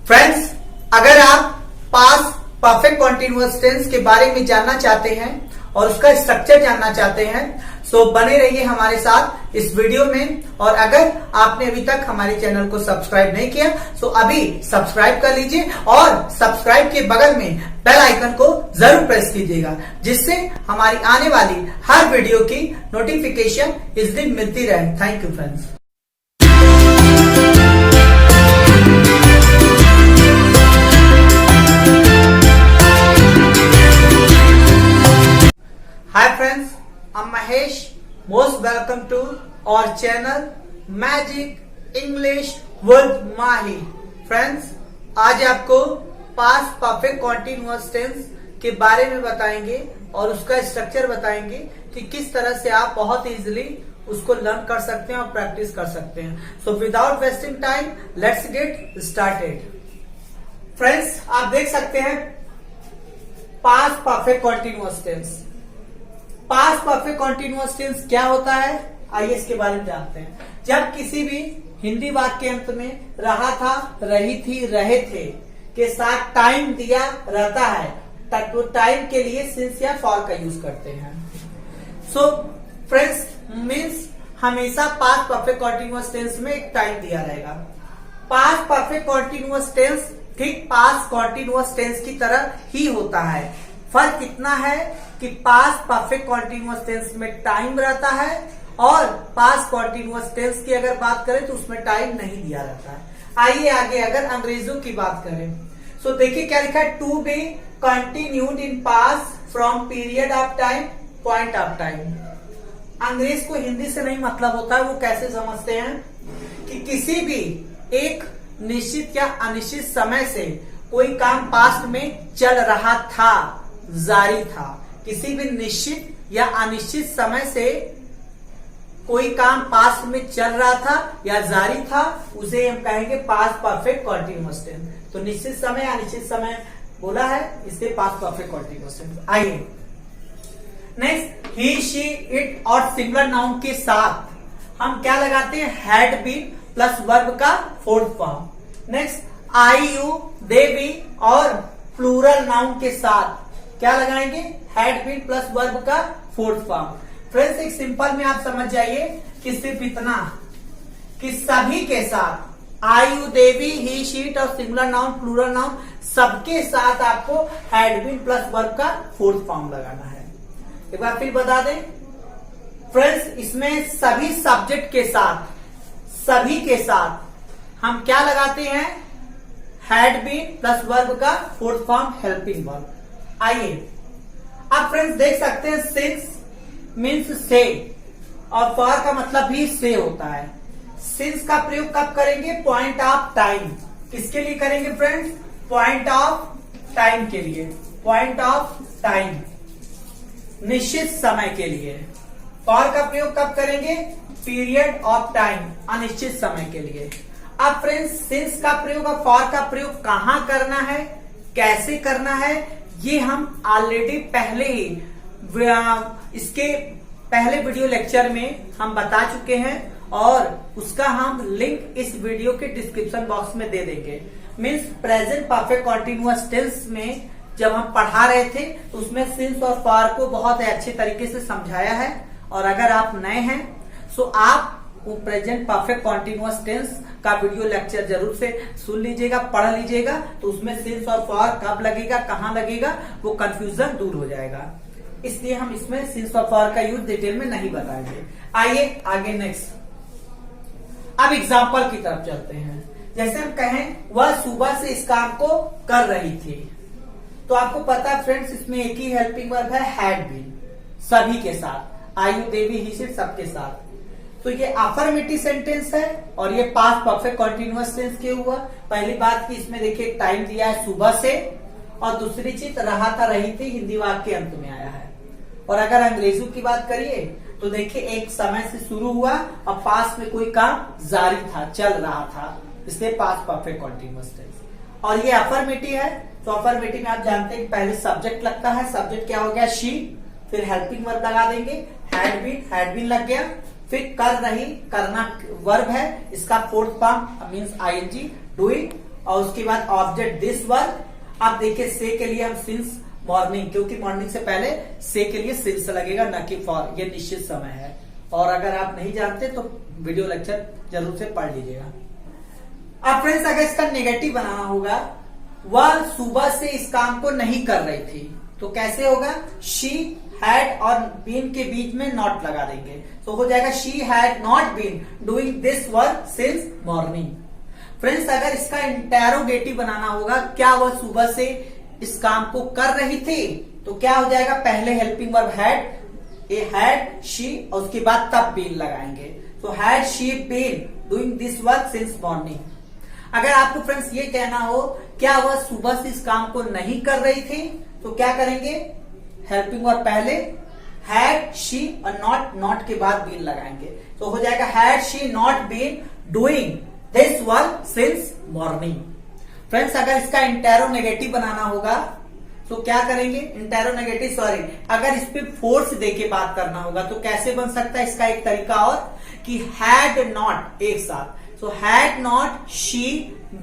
Friends, अगर आप past perfect continuous tense के बारे में जानना चाहते हैं और उसका स्ट्रक्चर जानना चाहते हैं तो बने रहिए हमारे साथ इस वीडियो में। और अगर आपने अभी तक हमारे चैनल को सब्सक्राइब नहीं किया तो अभी सब्सक्राइब कर लीजिए और सब्सक्राइब के बगल में बेल आइकन को जरूर प्रेस कीजिएगा, जिससे हमारी आने वाली हर वीडियो की नोटिफिकेशन इस दिन मिलती रहे। Thank you friends. Hi friends, I'm Mahesh. Most welcome to our channel Magic English with Mahi. Friends, आज आपको पास्ट परफेक्ट कॉन्टिन्यूअस टेंस के बारे में बताएंगे और उसका स्ट्रक्चर बताएंगे कि किस तरह से आप बहुत इजीली उसको लर्न कर सकते हैं और प्रैक्टिस कर सकते हैं। So without wasting time let's get started. Friends, आप देख सकते हैं past perfect continuous tense. Past perfect continuous tense क्या होता है, आइए इसके बारे में जानते हैं। जब किसी भी हिंदी वाक्य के अंत में रहा था, रही थी, रहे थे के साथ टाइम दिया रहता है तो टाइम के लिए सिंस या फॉर का यूज करते हैं। सो फ्रेंड्स, मीन्स हमेशा पास्ट परफेक्ट कॉन्टिन्यूअस टेंस में एक टाइम दिया रहेगा। पास्ट परफेक्ट कॉन्टिन्यूअस टेंस ठीक पास्ट कॉन्टिन्यूअस टेंस की तरह ही होता है। फर्क इतना है कि पास्ट परफेक्ट कॉन्टिन्यूअस टेंस में टाइम रहता है और पास्ट कॉन्टिन्यूअस टेंस की अगर बात करें तो उसमें टाइम नहीं दिया रहता है। आइए आगे अगर अंग्रेजों की बात करें तो देखिए क्या लिखा है, to be continued in past from period of time point of time. अंग्रेज को हिंदी से नहीं मतलब होता है, वो कैसे समझते हैं कि किसी भी एक निश्चित या अनिश्चित समय से कोई काम पास्ट में चल रहा था, जारी था। किसी भी निश्चित या अनिश्चित समय से कोई काम पास्ट में चल रहा था या जारी था, उसे हम कहेंगे पास्ट परफेक्ट कॉन्टिन्यूअस टेंस। तो निश्चित समय अनिश्चित समय बोला है, इससे पास्ट परफेक्ट कॉन्टिन्यूअस टेंस। आइए नेक्स्ट, ही, शी, इट और सिंगुलर नाउन के साथ हम क्या लगाते हैं, हैड बीन प्लस वर्ब का fourth form. Next, I, you, they, we और प्लूरल नाउन के साथ क्या लगाएंगे, हैड बीन प्लस वर्ब का फोर्थ फॉर्म। फ्रेंड्स, एक सिंपल में आप समझ जाइए कि सिर्फ इतना कि सभी के साथ I, you, they, we, he, she, it और सिंगुलर नाउन प्लूरल नाउन सबके साथ आपको हैड बीन प्लस वर्ब का फोर्थ फॉर्म लगाना है। एक बार फिर बता दें फ्रेंड्स, इसमें सभी सब्जेक्ट के साथ, सभी के साथ हम क्या लगाते हैं, हैड बीन प्लस वर्ब का फोर्थ फॉर्म हेल्पिंग वर्ब। आइए अब फ्रेंड्स देख सकते हैं, सिंस मीन्स से और फॉर का मतलब भी से होता है। सिंस का प्रयोग कब करेंगे, पॉइंट ऑफ टाइम। किसके लिए करेंगे फ्रेंड्स, पॉइंट ऑफ टाइम के लिए, पॉइंट ऑफ टाइम निश्चित समय के लिए। फॉर का प्रयोग कब करेंगे, पीरियड ऑफ टाइम अनिश्चित समय के लिए। अब फ्रेंड्स, सिंस का प्रयोग और फॉर का प्रयोग कहां करना है, कैसे करना है, ये हम ऑलरेडी पहले ही इसके पहले वीडियो लेक्चर में हम बता चुके हैं और उसका हम लिंक इस वीडियो के डिस्क्रिप्शन बॉक्स में दे देंगे। Means present perfect continuous tense में जब हम पढ़ा रहे थे तो उसमें सिंस और फॉर को बहुत अच्छे तरीके से समझाया है। और अगर आप नए हैं तो आप वो प्रेजेंट परफेक्ट कॉन्टिन्यूअस टेंस का वीडियो लेक्चर जरूर से सुन लीजिएगा, पढ़ लीजिएगा, तो उसमें सिंस और फॉर कब लगेगा, कहां लगेगा, वो कंफ्यूजन दूर हो जाएगा। इसलिए हम इसमें सिंस और फॉर का यूज डिटेल में नहीं बताएंगे। आइए आगे नेक्स्ट, अब एग्जाम्पल की तरफ चलते हैं। जैसे हम कहें वह सुबह से इस काम को कर रही थी, तो आपको पता है फ्रेंड्स इसमें एक ही हेल्पिंग वर्ब है, हैड बीन, सभी के साथ, I, you, they, we, he, she, सबके साथ। तो ये अफर्मेटिव सेंटेंस है और ये पास्ट परफेक्ट कॉन्टिन्यूअस टेंस के हुआ। पहली बात की इसमें देखिए टाइम दिया है सुबह से, और दूसरी चीज रहा था, रही थी, हिंदी वाक्य के अंत में आया है। और अगर अंग्रेजों की बात करिए तो देखिए एक समय से शुरू हुआ और पास्ट में कोई काम जारी था, चल रहा था, इसलिए पास्ट परफेक्ट कॉन्टिन्यूअस टेंस। और ये अफर्मेटिव है, तो अफर्मेटिव में आप जानते हैं पहले सब्जेक्ट लगता है। सब्जेक्ट क्या हो गया, शी, फिर हेल्पिंग वर्ब लगा देंगे, हैड बीन लग गया, फिर कर रही, करना वर्ब है, इसका fourth form means ING, doing, और उसके बाद ऑब्जेक्ट दिस वर्क। अब देखिए से के लिए हम सिंस मॉर्निंग, क्योंकि मॉर्निंग से पहले से के लिए सिंस लगेगा, न कि फॉर। ये निश्चित समय है, और अगर आप नहीं जानते तो वीडियो लेक्चर जरूर से पढ़ लीजिएगा। अब फ्रेंड्स अगर इसका नेगेटिव बनाना होगा, वह सुबह से इस काम को नहीं कर रही थी, तो कैसे होगा? शी हैड और बीन के बीच में नॉट लगा देंगे, तो हो जाएगा she had not been doing this work since morning. Friends अगर इसका इंटेरोगेटिव बनाना होगा, क्या वह सुबह से इस काम को कर रही थी, तो क्या हो जाएगा? पहले helping verb had, a had she, और उसके बाद तब बीन लगाएंगे, तो had she been doing this work since morning. अगर आपको फ्रेंड्स ये कहना हो क्या वह सुबह से इस काम को नहीं कर रही थी, तो क्या करेंगे? हेल्पिंग वर्ब पहले हैड शी और नॉट के बाद बीन लगाएंगे, तो हो जाएगा had she not been doing this work since morning. Friends अगर इसका इंटेरोनेगेटिव बनाना होगा तो क्या करेंगे? इंटेरोनेगेटिव सॉरी, अगर इस पे फोर्स देके बात करना होगा तो कैसे बन सकता है? इसका एक तरीका और कि हैड नॉट एक साथ, so had not she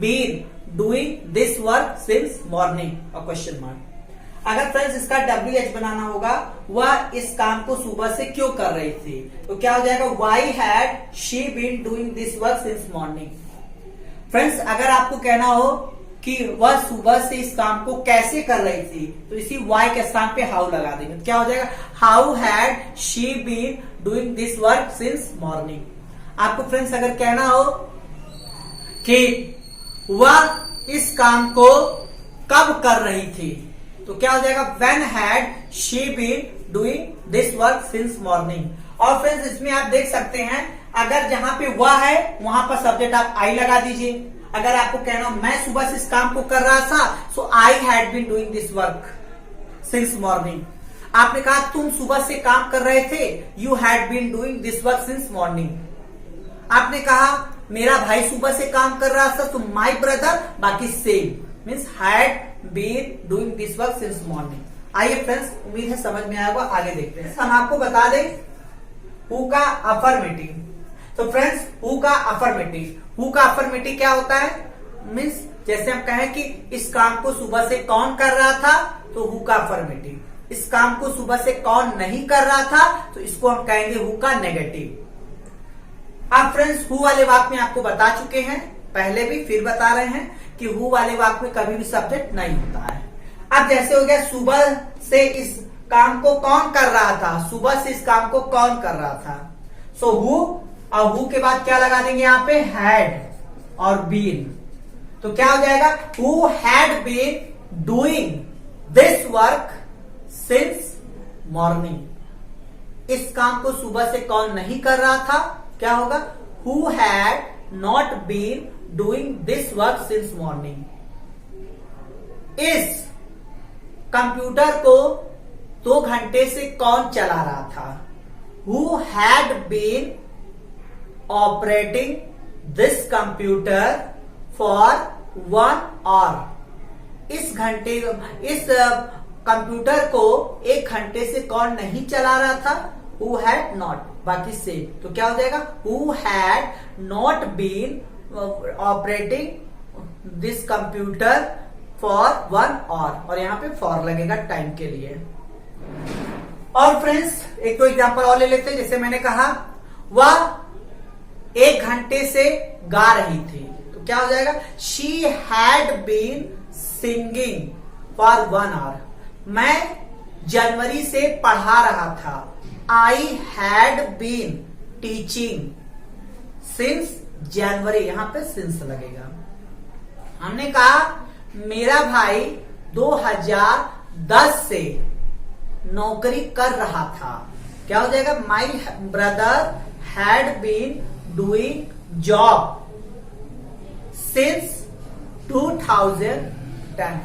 been doing this work since morning? और क्वेश्चन मार्क। अगर फ्रेंड्स इसका WH बनाना होगा, वह इस काम को सुबह से क्यों कर रही थी, तो क्या हो जाएगा? Why had she been doing this work since morning? Friends अगर आपको कहना हो कि वह सुबह से इस काम को कैसे कर रही थी, तो इसी why के स्थान पे how लगा देंगे, तो क्या हो जाएगा? How had she been doing this work since morning? आपको फ्रेंड्स अगर कहना हो कि वह इस काम को कब कर रही थी, तो क्या हो जाएगा? When had she been doing this work since morning? और फ्रेंड्स इसमें आप देख सकते हैं, अगर जहां पे वह है वहां पर सब्जेक्ट आप आई लगा दीजिए। अगर आपको कहना मैं सुबह से इस काम को कर रहा था, so I had been doing this work since morning. आपने कहा तुम सुबह से काम कर रहे थे, you had been doing this work since morning. आपने कहा मेरा भाई सुबह से काम कर रहा था, तो माई ब्रदर, बाकी same means had been doing this work since morning. आइए फ्रेंड्स, उम्मीद है समझ में आएगा, आगे देखते हैं। हम आपको बता दें हु का अफर्मेटिव। तो फ्रेंड्स हु का अफर्मेटिव क्या होता है? मीन्स जैसे हम कहें कि इस काम को सुबह से कौन कर रहा था, तो हु का अफर्मेटिव। इस काम को सुबह से कौन नहीं कर रहा था, तो इसको हम कहेंगे हु का नेगेटिव। अब फ्रेंड्स हु वाले वाक्य में आपको बता चुके हैं पहले भी, फिर बता रहे हैं कि हु वाले वाक्य में कभी भी सब्जेक्ट नहीं होता है। अब जैसे हो गया सुबह से इस काम को कौन कर रहा था, सुबह से इस काम को कौन कर रहा था, सो हु, और हु के बाद क्या लगा देंगे यहाँ पे? हैड और बीन, तो क्या हो जाएगा? Who had been doing this work since morning. इस काम को सुबह से कौन नहीं कर रहा था, क्या होगा? Who had not been doing this work since morning? इस कंप्यूटर को 2 घंटे से कौन चला रहा था? Who had been operating this computer for 1 hour? इस कंप्यूटर को 1 घंटे से कौन नहीं चला रहा था? Who had not, बाकी से, तो क्या हो जाएगा? Who had not been operating this computer for 1 hour, और यहाँ पे for लगेगा टाइम के लिए। और फ्रेंड्स एक तो एग्जांपल और ले लेते हैं। जैसे मैंने कहा वह 1 घंटे से गा रही थी, तो क्या हो जाएगा? She had been singing for 1 hour। मैं जनवरी से पढ़ा रहा था, I had been teaching since January, यहां पे since लगेगा। हमने कहा मेरा भाई 2010 से नौकरी कर रहा था, क्या हो जाएगा? My brother had been doing job since 2010।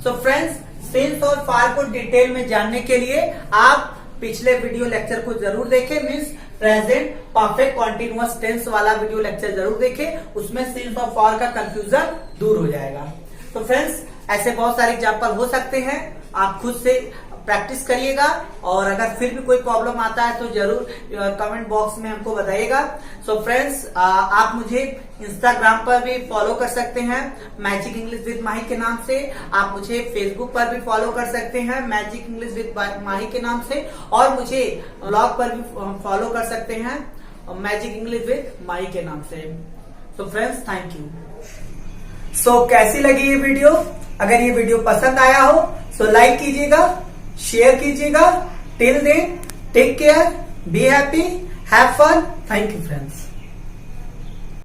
So friends, since और far को डिटेल में जानने के लिए आप पिछले वीडियो लेक्चर को जरूर देखें, means present perfect continuous tense वाला वीडियो लेक्चर जरूर देखें, उसमें सिंस और फॉर का कंफ्यूजन दूर हो जाएगा। तो फ्रेंड्स ऐसे बहुत सारे एग्जांपल हो सकते हैं, आप खुद से प्रैक्टिस करिएगा। और अगर फिर भी कोई प्रॉब्लम आता है तो जरूर कमेंट बॉक्स में हमको बताइएगा। सो फ्रेंड्स, आप मुझे इंस्टाग्राम पर भी फॉलो कर सकते हैं मैजिक इंग्लिश विद माही के नाम से। आप मुझे फेसबुक पर भी फॉलो कर सकते हैं मैजिक इंग्लिश विद माही के नाम से। और मुझे ब्लॉग पर भी फॉलो कर सकते हैं मैजिक इंग्लिश विद माही के नाम से। तो फ्रेंड्स, थैंक यू। सो कैसी लगी ये वीडियो? अगर ये वीडियो पसंद आया हो तो लाइक कीजिएगा, शेयर कीजिएगा। Till then, take care, be happy, have fun. Thank you friends.